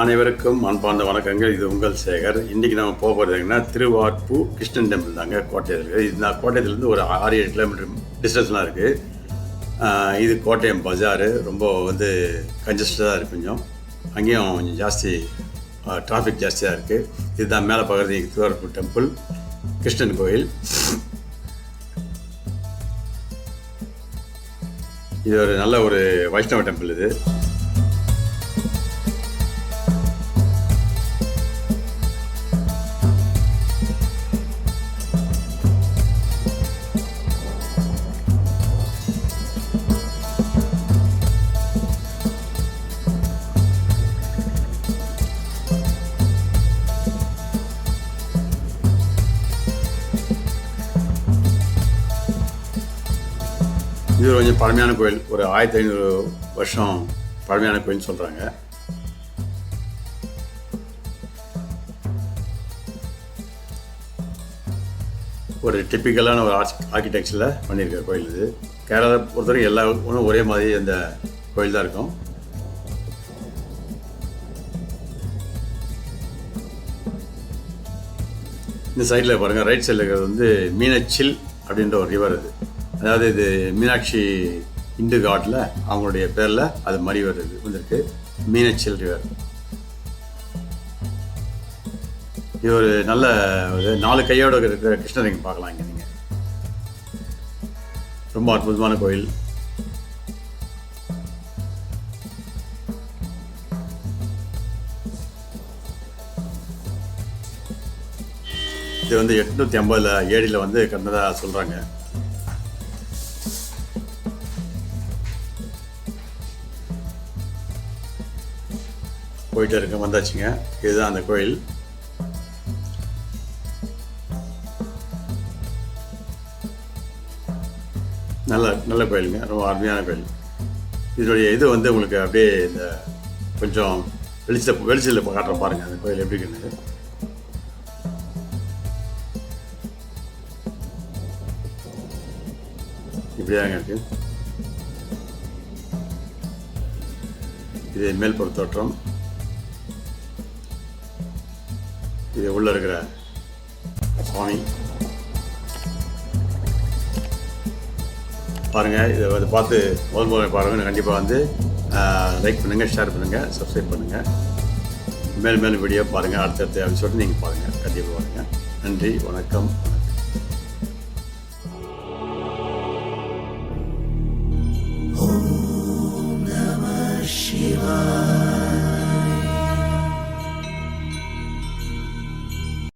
அனைவருக்கும் அன்பார்ந்த வணக்கங்கள். இது உங்கள் சேகர். இன்றைக்கி நம்ம போகிறது எங்கன்னா திருவார்ப்பு கிருஷ்ணன் டெம்பிள் தாங்க. கோட்டையில் இருக்குது. இது நான் கோட்டையிலேருந்து ஒரு 6-7 கிலோமீட்டர் டிஸ்டன்ஸ்லாம் இருக்குது. இது கோட்டயம் பஜாரு. ரொம்ப கன்ஜஸ்டடாக இருக்குது. அங்கேயும் கொஞ்சம் ஜாஸ்தி டிராஃபிக் ஜாஸ்தியாக இருக்குது. இதுதான் மேலே பார்க்குறது திருவார்ப்பு டெம்பிள், கிருஷ்ணன் கோயில். இது ஒரு நல்ல ஒரு வைஷ்ணவ டெம்பிள். இது இது கொஞ்சம் பழமையான கோயில். ஒரு 1500 வருஷம் பழமையான கோயில்னு சொல்கிறாங்க. ஒரு டிப்பிக்கலான ஒரு ஆர்கிடெக்சரில் பண்ணியிருக்க கோயில் இது. கேரளா பொறுத்தவரைக்கும் எல்லா ஒன்றும் ஒரே மாதிரி அந்த கோயில் தான் இருக்கும். இந்த சைடில் பாருங்கள், ரைட் சைடில் இருக்கிறது மீனச்சில் அப்படின்ற ஒரு ரிவர். அது அதாவது இது மீனாட்சி இந்து காட்டில் அவங்களுடைய பேரில் அது மாதிரி வருது வந்திருக்கு, மீனச்சில் ரிவர். இது ஒரு நல்ல 4 கையோடு இருக்கிற கிருஷ்ணர் இங்கே பார்க்கலாம். இங்கே நீங்கள் ரொம்ப அற்புதமான கோயில். இது 850 ஏடியில் கண்டதாக சொல்கிறாங்க. போயிட்டு இருக்க வந்தாச்சுங்க. இதுதான் அந்த கோயில். நல்ல கோயிலுங்க, ரொம்ப அருமையான கோயில். இதனுடைய இது உங்களுக்கு அப்படியே இந்த கொஞ்சம் வெளிச்சத்தில் காட்டுற பாருங்கள் அந்த கோயில் எப்படி இருக்குன்னு. இப்படிதாங்க இருக்கு. இது மேல்புற தோற்றம். இது உள்ளே இருக்கிற சுவாமி பாருங்கள். இதை பார்த்து முதல் பாருங்கள். கண்டிப்பாக லைக் பண்ணுங்கள், ஷேர் பண்ணுங்கள், சப்ஸ்கிரைப் பண்ணுங்கள். மேலும் வீடியோ பாருங்கள். அடுத்தடுத்த எபிசோடு நீங்கள் பாருங்கள். கண்டிப்பாக பாருங்கள். நன்றி, வணக்கம்.